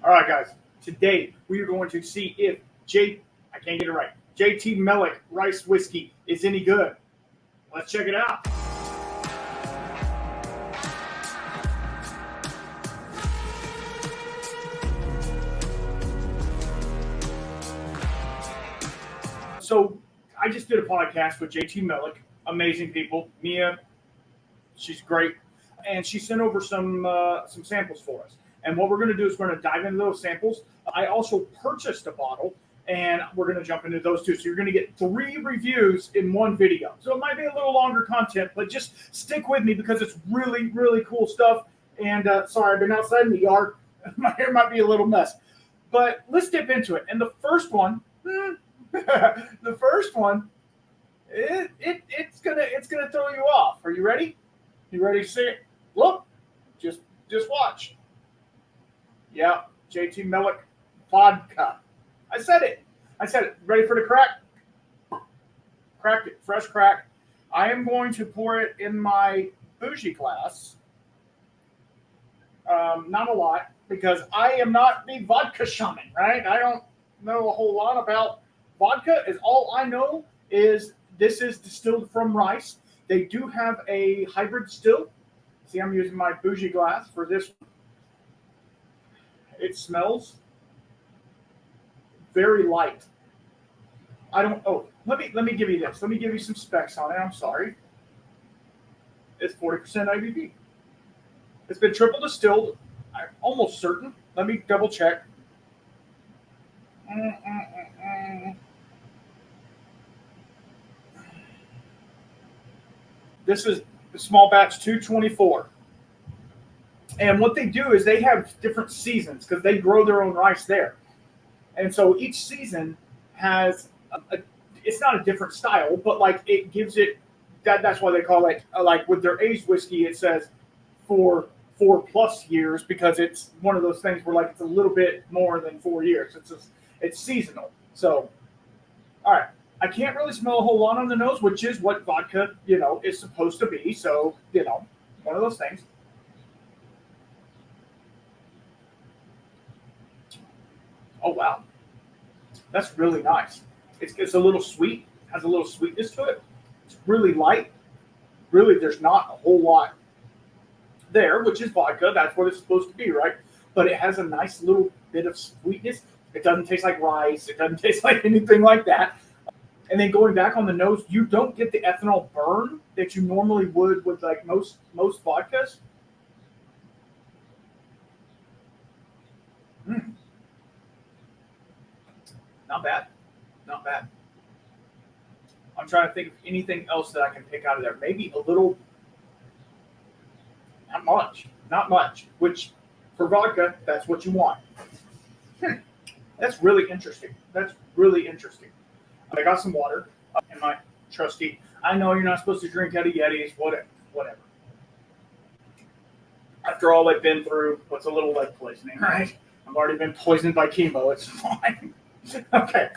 All right, guys. Today we are going to see if I can't get it right. J T Meleck rice whiskey is any good. Let's check it out. So I just did a podcast with J T Meleck. Amazing people. Mia, she's great, and she sent over some samples for us. And what we're going to do is we're going to dive into those samples. I also purchased a bottle, and we're going to jump into those too. So you're going to get 3 reviews in one video. So it might be a little longer content, but just stick with me because it's really, really cool stuff. And sorry, I've been outside in the yard. My hair might be a little mess. But let's dip into it. And the first one, it's gonna throw you off. Are you ready? You ready to see it? Look, just watch. Yeah, J T Meleck vodka. I said it. Ready for the crack? Cracked it. Fresh crack. I am going to pour it in my bougie glass. Not a lot, because I am not the vodka shaman, right? I don't know a whole lot about vodka. All I know is this is distilled from rice. They do have a hybrid still. See, I'm using my bougie glass for this one. It smells very light. Let me give you this. Let me give you some specs on it. I'm sorry. It's 40% IBV. It's been triple distilled. I'm almost certain. Let me double check. This is the small batch 224. And what they do is they have different seasons because they grow their own rice there. And so each season has it's not a different style, but like it gives it that's why they call it like with their aged whiskey, it says for 4+ years, because it's one of those things where like it's a little bit more than 4 years. It's seasonal. So all right. I can't really smell a whole lot on the nose, which is what vodka, is supposed to be. So, one of those things. Oh, wow. That's really nice. It's a little sweet, has a little sweetness to it. It's really light. Really, there's not a whole lot there, which is vodka. That's what it's supposed to be, right? But it has a nice little bit of sweetness. It doesn't taste like rice. It doesn't taste like anything like that. And then going back on the nose, you don't get the ethanol burn that you normally would with like most vodkas. Not bad. Not bad. I'm trying to think of anything else that I can pick out of there. Maybe a little, not much, which for vodka, that's what you want. That's really interesting. I got some water in my trusty. I know you're not supposed to drink out of Yetis, whatever. After all I've been through, what's a little lead poisoning, right? I've already been poisoned by chemo. It's fine. Okay.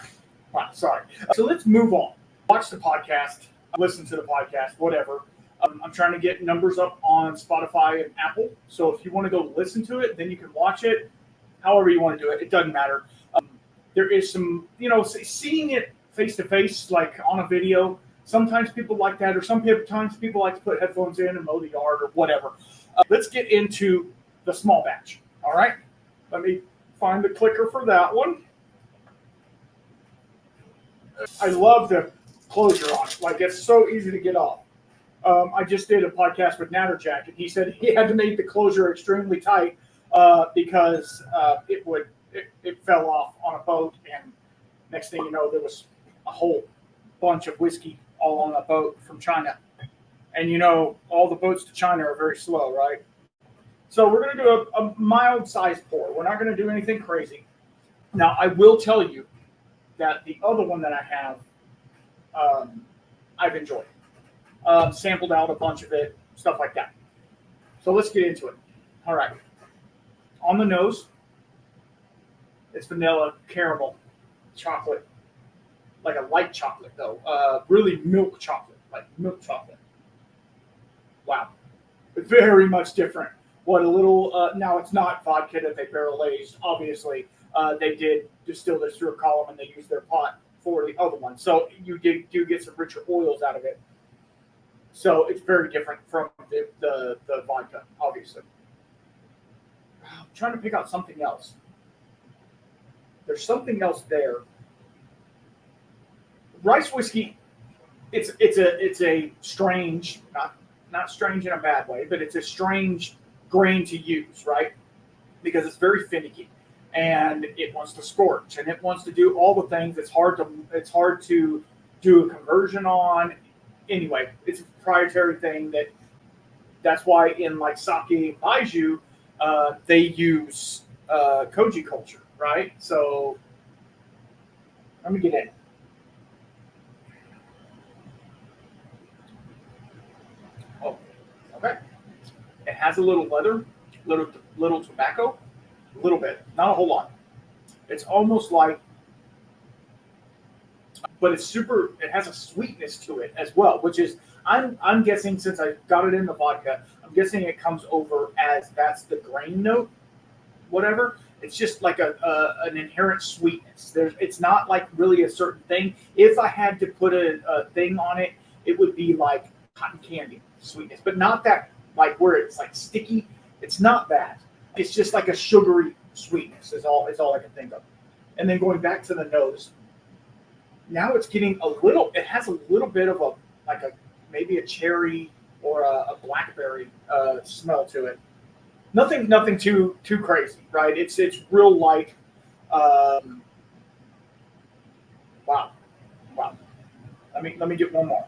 Wow, sorry. So let's move on. Watch the podcast, listen to the podcast, whatever. I'm trying to get numbers up on Spotify and Apple. So if you want to go listen to it, then you can watch it. However you want to do it, it doesn't matter. There is some, seeing it face to face, like on a video. Sometimes people like that, or sometimes people like to put headphones in and mow the yard or whatever. Let's get into the small batch. All right. Let me find the clicker for that one. I love the closure on it. Like, it's so easy to get off. I just did a podcast with Natterjack, and he said he had to make the closure extremely tight because it fell off on a boat, and next thing you know, there was a whole bunch of whiskey all on a boat from China. And all the boats to China are very slow, right? So we're going to do a mild size pour. We're not going to do anything crazy. Now, I will tell you that the other one that I have, I've enjoyed. Sampled out a bunch of it, stuff like that. So let's get into it. All right. On the nose, it's vanilla, caramel, chocolate, like a light chocolate though. Really milk chocolate, like milk chocolate. Wow. Very much different what a little, now it's not vodka that they barrel aged, obviously. They did distill this through a column and they used their pot for the other one. So you do get some richer oils out of it. So it's very different from the vodka, obviously. I'm trying to pick out something else. There's something else there. Rice whiskey, it's a strange, not strange in a bad way, but it's a strange grain to use, right? Because it's very finicky, and it wants to scorch, and it wants to do all the things. It's hard to do a conversion on. Anyway, it's a proprietary thing that's why in like sake baijiu, they use koji culture, right? So let me get in. Oh, okay. It has a little leather, little tobacco, a little bit, not a whole lot. It's almost like, but it's super. It has a sweetness to it as well, which is I'm guessing, since I got it in the vodka, I'm guessing it comes over as that's the grain note, whatever. It's just like an inherent sweetness. It's not like really a certain thing. If I had to put a thing on it, it would be like cotton candy sweetness, but not that like where it's like sticky. It's not that. It's just like a sugary sweetness is all I can think of. And then going back to the nose, now it's getting a little. It has a little bit of maybe a cherry or a blackberry smell to it. Nothing too crazy, right? It's real light. Wow. Let me get one more.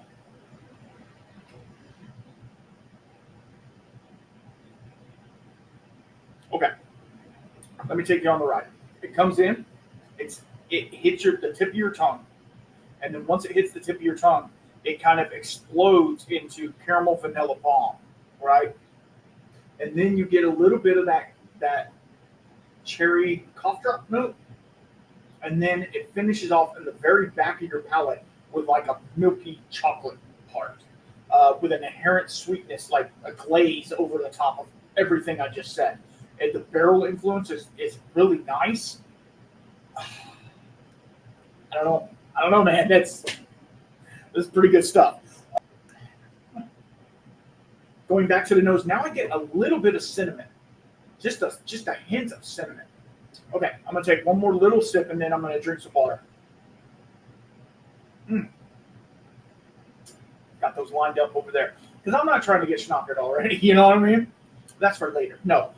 Okay. Let me take you on the ride. It comes in. It hits the tip of your tongue, and then once it hits the tip of your tongue, it kind of explodes into caramel vanilla bomb, right? And then you get a little bit of that cherry cough drop note, and then it finishes off in the very back of your palate with like a milky chocolate part, with an inherent sweetness, like a glaze over the top of everything I just said. And the barrel influence is really nice. I don't know, man. That's pretty good stuff. Going back to the nose, now I get a little bit of cinnamon, just a hint of cinnamon. Okay, I'm gonna take one more little sip and then I'm gonna drink some water. Got those lined up over there because I'm not trying to get schnockered already. You know what I mean? That's for later. No,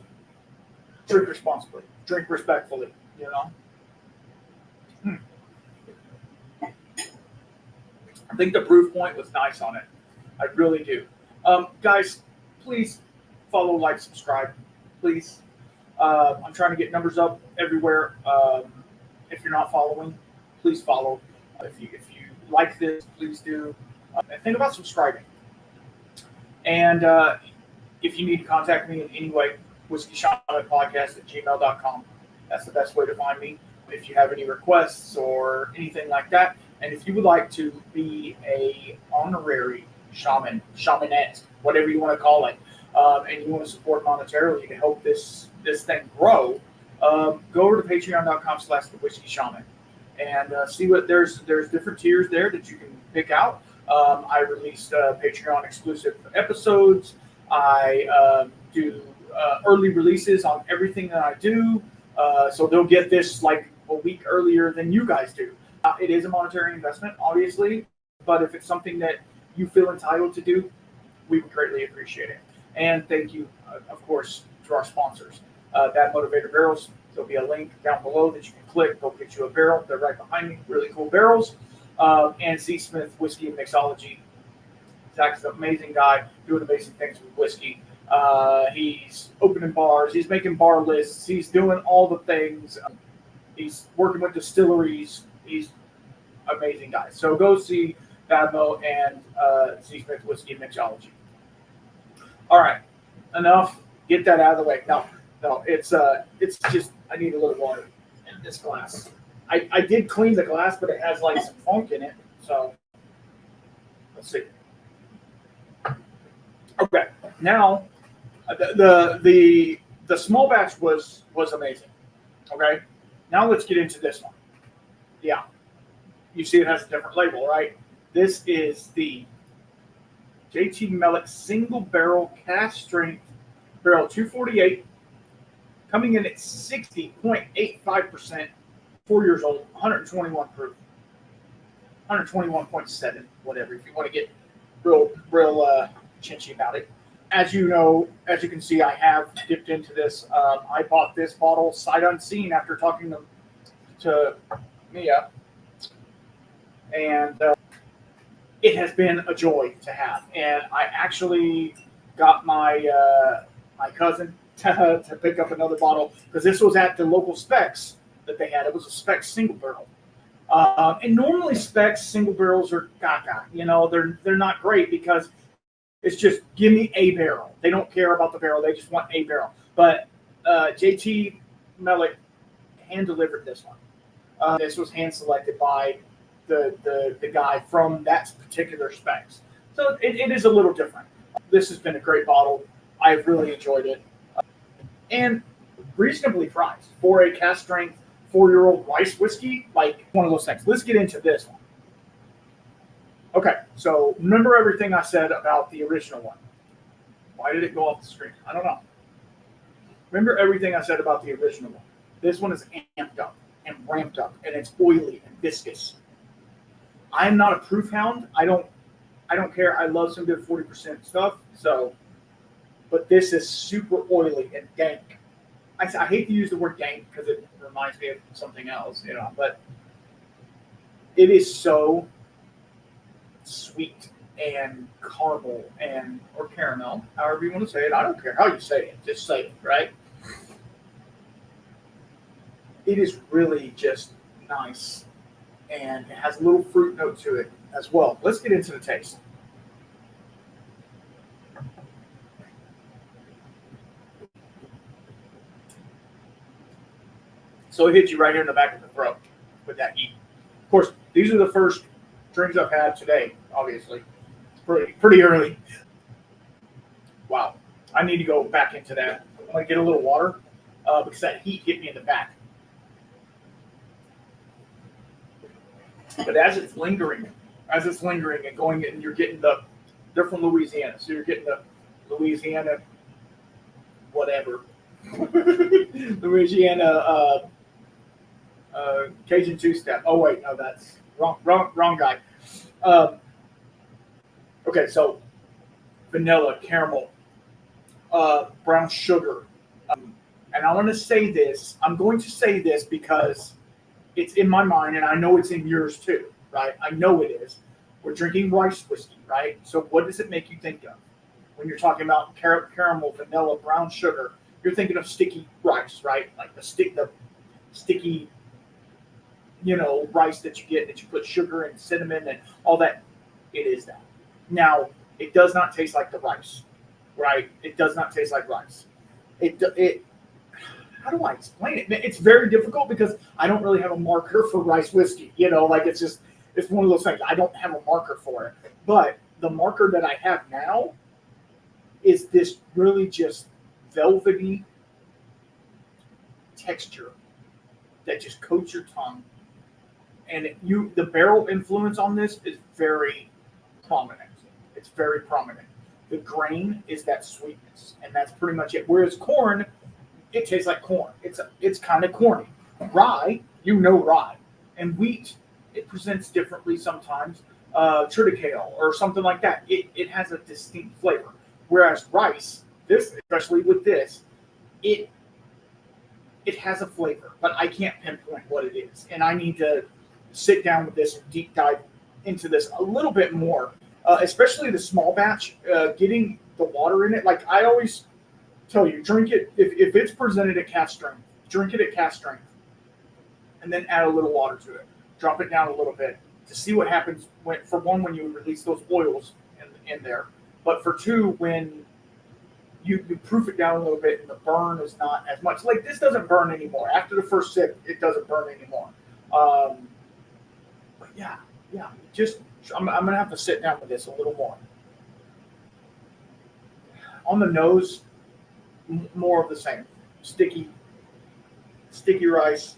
drink responsibly, drink respectfully. You know. I think the proof point was nice on it. I really do. Guys, please follow, like, subscribe, please. I'm trying to get numbers up everywhere. If you're not following, please follow. If you like this, please do. And think about subscribing. And if you need to contact me in any way, whiskeyshamanpodcast@gmail.com. That's the best way to find me. If you have any requests or anything like that, and if you would like to be a honorary shaman, shamanette, whatever you want to call it, and you want to support monetarily to help this thing grow, go over to patreon.com/thewhiskeyshaman and see what there's different tiers there that you can pick out. I release Patreon exclusive episodes. I do early releases on everything that I do, so they'll get this like a week earlier than you guys do. It is a monetary investment, obviously, but if it's something that you feel entitled to do, we would greatly appreciate it. And thank you, of course, to our sponsors. That Motivator Barrels, there'll be a link down below that you can click. They'll get you a barrel. They're right behind me. Really cool barrels. And C. Smith Whiskey and Mixology. Zach's an amazing guy doing amazing things with whiskey. He's opening bars. He's making bar lists. He's doing all the things. He's working with distilleries. He's an amazing guy. So go see Badmo and C. Smith Whiskey and Mixology. All right, enough. Get that out of the way. No, it's just I need a little water in this glass. I did clean the glass, but it has like some funk in it. So let's see. Okay, now The small batch was amazing. Okay, now let's get into this one. Yeah, you see it has a different label, right? This is the J T Meleck single barrel cast strength barrel 248, coming in at 60.85%, 4 years old, 121 proof, 121.7, whatever. If you want to get real chinchy about it. As you know, as you can see, I have dipped into this. I bought this bottle sight unseen after talking to Mia, and it has been a joy to have. And I actually got my my cousin to pick up another bottle because this was at the local Specs that they had. It was a Specs single barrel. And normally Specs single barrels are gaga. You know, they're not great because it's just give me a barrel. They don't care about the barrel. They just want a barrel. But J T Meleck hand delivered this one. This was hand selected by the guy from that particular Specs. So it is a little different. This has been a great bottle. I've really enjoyed it. And reasonably priced for a cast strength 4-year-old rice whiskey, like one of those things. Let's get into this one. Okay, so remember everything I said about the original one. Why did it go off the screen? I don't know. Remember everything I said about the original one. This one is amped up and ramped up, and it's oily and viscous. I'm not a proof hound. I don't care. I love some good 40% stuff. So, but this is super oily and dank. I hate to use the word dank because it reminds me of something else, you know. But it is so sweet and caramel or caramel, however you want to say it. I don't care how you say it. Just say it, right? It is really just nice, and it has a little fruit note to it as well. Let's get into the taste. So it hits you right here in the back of the throat with that heat. Of course, these are the first drinks I've had today, obviously. It's pretty early. Wow. I need to go back into that. I'm going to get a little water because that heat hit me in the back. But as it's lingering and going, and you're getting they're from Louisiana, so you're getting the Louisiana, whatever, Louisiana Cajun two-step. Oh wait, no, that's wrong guy. Okay, so vanilla, caramel, brown sugar, and I'm going to say this. I'm going to say this because it's in my mind, and I know it's in yours too, right? I know it is. We're drinking rice whiskey, right? So what does it make you think of when you're talking about caramel, vanilla, brown sugar? You're thinking of sticky rice, right? Like the sticky, you know, rice that you get that you put sugar and cinnamon and all that. It is that. Now, it does not taste like the rice, right? It does not taste like rice. It how do I explain it? It's very difficult because I don't really have a marker for rice whiskey. You know, like it's one of those things. I don't have a marker for it. But the marker that I have now is this really just velvety texture that just coats your tongue. And the barrel influence on this is very prominent. It's very prominent. The grain is that sweetness, and that's pretty much it. Whereas corn, it tastes like corn. It's kind of corny. Rye, you know rye. And wheat, it presents differently sometimes. Triticale or something like that. It has a distinct flavor. Whereas rice, this, especially with this, it has a flavor, but I can't pinpoint what it is. And I need to sit down with this and deep dive into this a little bit more, especially the small batch, getting the water in it. Like I always tell you, drink it if it's presented at cast strength, drink it at cast strength, and then add a little water to it. Drop it down a little bit to see what happens when you release those oils in there, but for two, when you proof it down a little bit and the burn is not as much. Like this doesn't burn anymore. After the first sip, it doesn't burn anymore. But yeah, just I'm gonna have to sit down with this a little more. On the nose, more of the same. Sticky rice,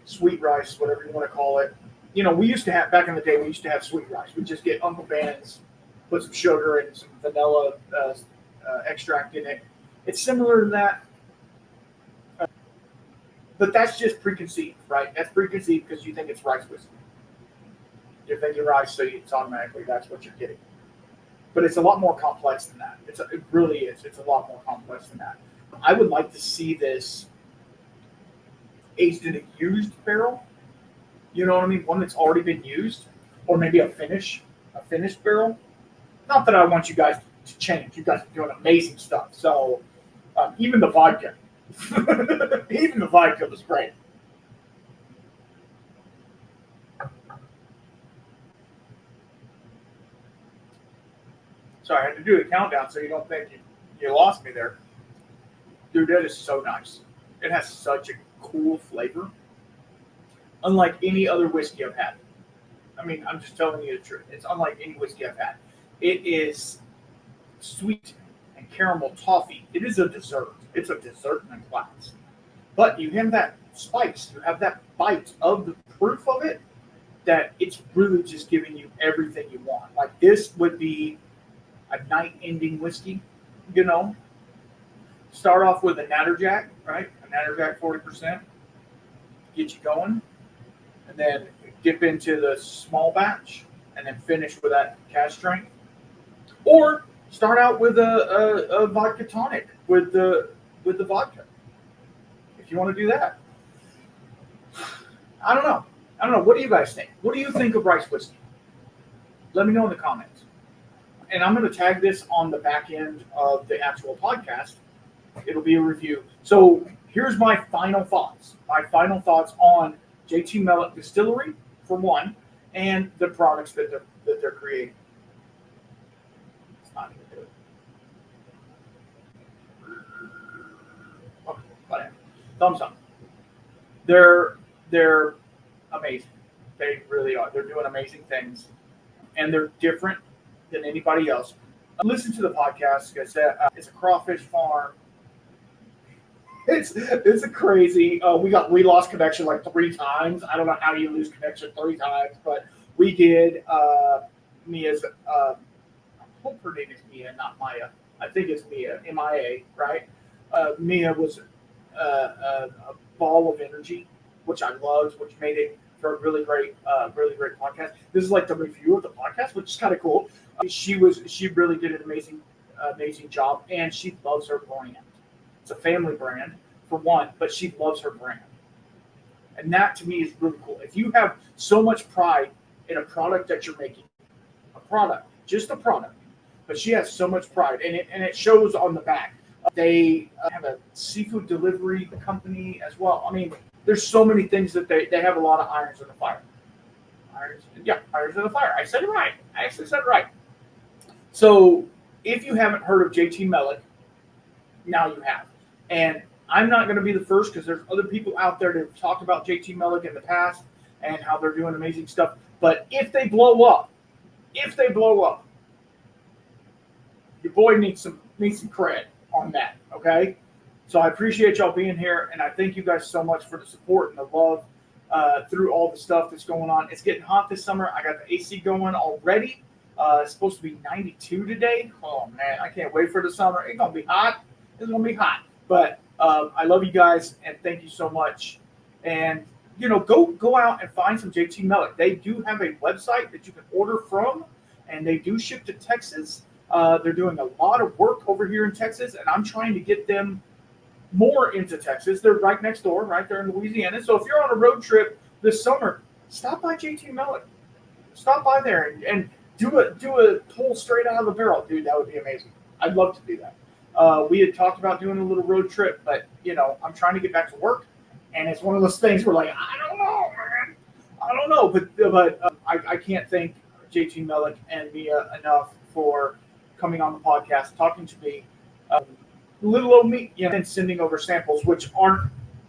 sweet rice, whatever you want to call it. We used to have, back in the day, we used to have sweet rice. We'd just get Uncle Ben's, put some sugar and some vanilla extract in it. It's similar to that, but that's just preconceived, right? That's preconceived because you think it's rice whiskey. You're thinking rice, so it's automatically that's what you're getting. But it's a lot more complex than that. It really is. It's a lot more complex than that. I would like to see this aged in a used barrel. You know what I mean? One that's already been used, or maybe a finished barrel. Not that I want you guys to change. You guys are doing amazing stuff. So even the vodka, was great. Sorry, I had to do the countdown so you don't think you lost me there. Dude, that is so nice. It has such a cool flavor. Unlike any other whiskey I've had. I mean, I'm just telling you the truth. It's unlike any whiskey I've had. It is sweet and caramel toffee. It is a dessert. It's a dessert in a glass. But you have that spice. You have that bite of the proof of it that it's really just giving you everything you want. Like this would be a night-ending whiskey, Start off with a Natterjack, right? A Natterjack 40%. Get you going. And then dip into the small batch, and then finish with that cask strength. Or start out with a vodka tonic with the vodka, if you want to do that. I don't know. What do you guys think? What do you think of rice whiskey? Let me know in the comments. And I'm going to tag this on the back end of the actual podcast. It'll be a review. So here's my final thoughts. My final thoughts on J T Meleck Distillery, for one, and the products that they're creating. It's not even good. Okay, but thumbs up. They're amazing. They really are. They're doing amazing things, and they're different than anybody else. Listen to the podcast because it's a crawfish farm. It's a crazy. We lost connection like 3 times. I don't know how you lose connection 3 times, but we did. Mia's. I hope her name is Mia, not Maya. I think it's Mia. MIA, right? Mia was a ball of energy, which I loved, which made it for a really great podcast. This is like the review of the podcast, which is kind of cool. She really did an amazing job, and she loves her brand. It's a family brand, for one, but she loves her brand. And that, to me, is really cool. If you have so much pride in a product that you're making, just a product, but she has so much pride, and it shows on the back. They have a seafood delivery company as well. I mean, there's so many things that they have a lot of irons in the fire. Irons in the fire. I said it right. I actually said it right. So if you haven't heard of J T Meleck, now you have. And I'm not going to be the first because there's other people out there that have talked about J T Meleck in the past and how they're doing amazing stuff. But if they blow up, your boy needs some cred on that, okay? So I appreciate y'all being here, and I thank you guys so much for the support and the love through all the stuff that's going on. It's getting hot this summer. I got the AC going already. It's supposed to be 92 today. Oh, man, I can't wait for the summer. It's going to be hot. It's going to be hot. But I love you guys, and thank you so much. And, go out and find some J T Meleck. They do have a website that you can order from, and they do ship to Texas. They're doing a lot of work over here in Texas, and I'm trying to get them more into Texas. They're right next door, right there in Louisiana. So if you're on a road trip this summer, stop by J T Meleck. Stop by there and do a pull straight out of the barrel. Dude, that would be amazing. I'd love to do that. We had talked about doing a little road trip, but, I'm trying to get back to work. And it's one of those things where, like, I don't know, man. I don't know. But I can't thank J T Meleck and Mia enough for coming on the podcast, talking to me. Little old me, and sending over samples,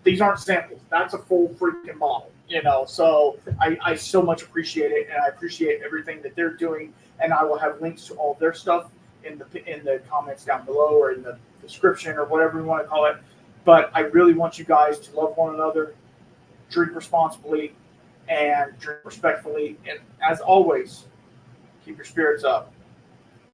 these aren't samples. That's a full freaking bottle, So I so much appreciate it, and I appreciate everything that they're doing. And I will have links to all their stuff in the comments down below or in the description or whatever you want to call it. But I really want you guys to love one another, drink responsibly, and drink respectfully. And as always, keep your spirits up.